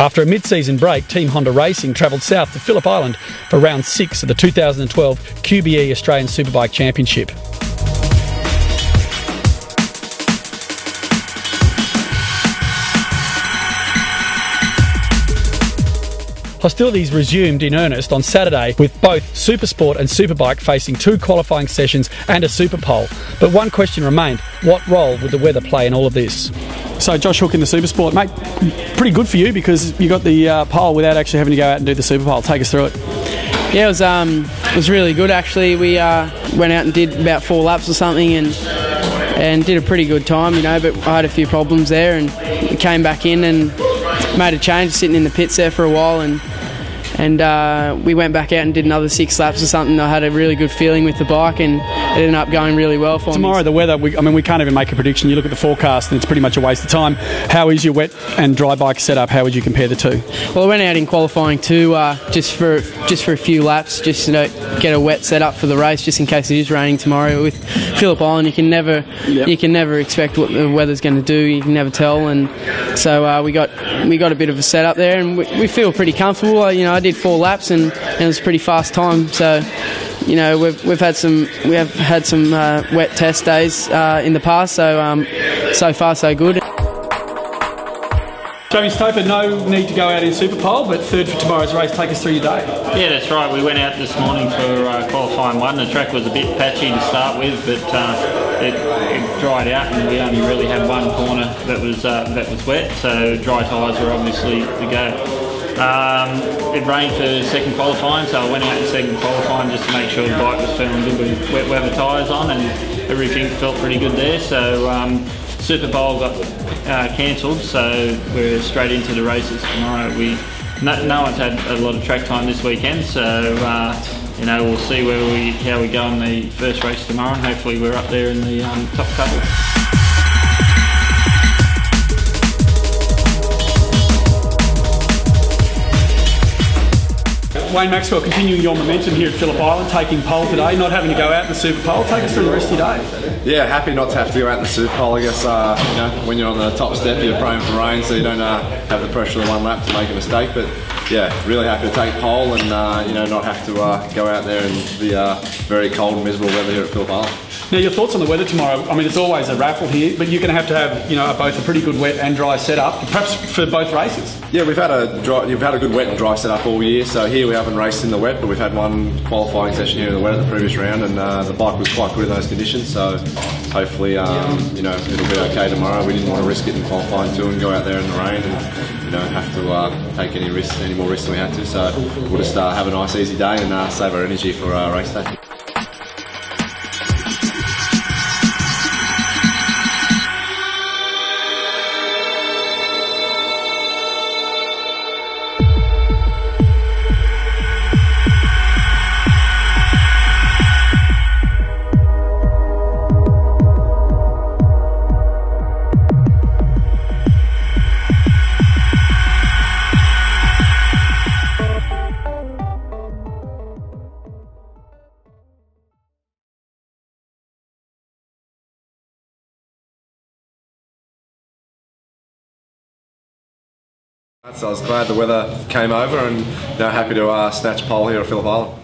After a mid-season break, Team Honda Racing travelled south to Phillip Island for round 6 of the 2012 QBE Australian Superbike Championship. Hostilities resumed in earnest on Saturday, with both Supersport and Superbike facing 2 qualifying sessions and a super pole. But one question remained: what role would the weather play in all of this? So Josh Hook in the Supersport, mate, pretty good for you because you got the pole without actually having to go out and do the super pole. Take us through it. Yeah, it was really good actually. We went out and did about 4 laps or something and did a pretty good time, you know, but I had a few problems there and we came back in and made a change, sitting in the pits there for a while, and we went back out and did another 6 laps or something. I had a really good feeling with the bike and it ended up going really well for me. Tomorrow the weather, we can't even make a prediction. You look at the forecast and it's pretty much a waste of time. How is your wet and dry bike setup? How would you compare the two? Well, I went out in qualifying too, just for a few laps, just to get a wet setup for the race, just in case it is raining tomorrow. With Phillip Island, you can never expect what the weather's going to do. You can never tell, and so we got a bit of a setup there, and we feel pretty comfortable. You know, I did 4 laps and it was a pretty fast time. So, you know, we have had some wet test days in the past. So far so good. Jamie Stoper, no need to go out in Super Pole, but third for tomorrow's race. Take us through your day. Yeah, that's right. We went out this morning for qualifying 1. The track was a bit patchy to start with, but it dried out, and we only really had 1 corner that was wet. So dry tyres were obviously the go. It rained for second qualifying, so I went out in second qualifying just to make sure the bike was feeling good with wet weather tyres on, and everything felt pretty good there. So Super Bowl got cancelled, so we're straight into the races tomorrow. No one's had a lot of track time this weekend, so you know, we'll see how we go in the first race tomorrow, and hopefully we're up there in the top couple. Wayne Maxwell, continuing your momentum here at Phillip Island, taking pole today, not having to go out in the Super Pole. Take us through the rest of your day. Yeah, happy not to have to go out in the Super Pole. I guess you know, when you're on the top step, you're praying for rain, so you don't have the pressure of 1 lap to make a mistake. But yeah, really happy to take pole and you know, not have to go out there in the very cold and miserable weather here at Phillip Island. Now, your thoughts on the weather tomorrow? I mean, it's always a raffle here, but you're going to have you know, both a pretty good wet and dry setup, perhaps for both races. Yeah, you've had a good wet and dry setup all year. So here we haven't raced in the wet, but we've had 1 qualifying session here in the wet at the previous round, and the bike was quite good in those conditions. So hopefully, you know, it'll be okay tomorrow. We didn't want to risk it in qualifying too and go out there in the rain and, you know, have to take any more risks than we had to. So we'll just have a nice easy day and save our energy for race day. So I was glad the weather came over, and you know, happy to snatch pole here at Phillip Island.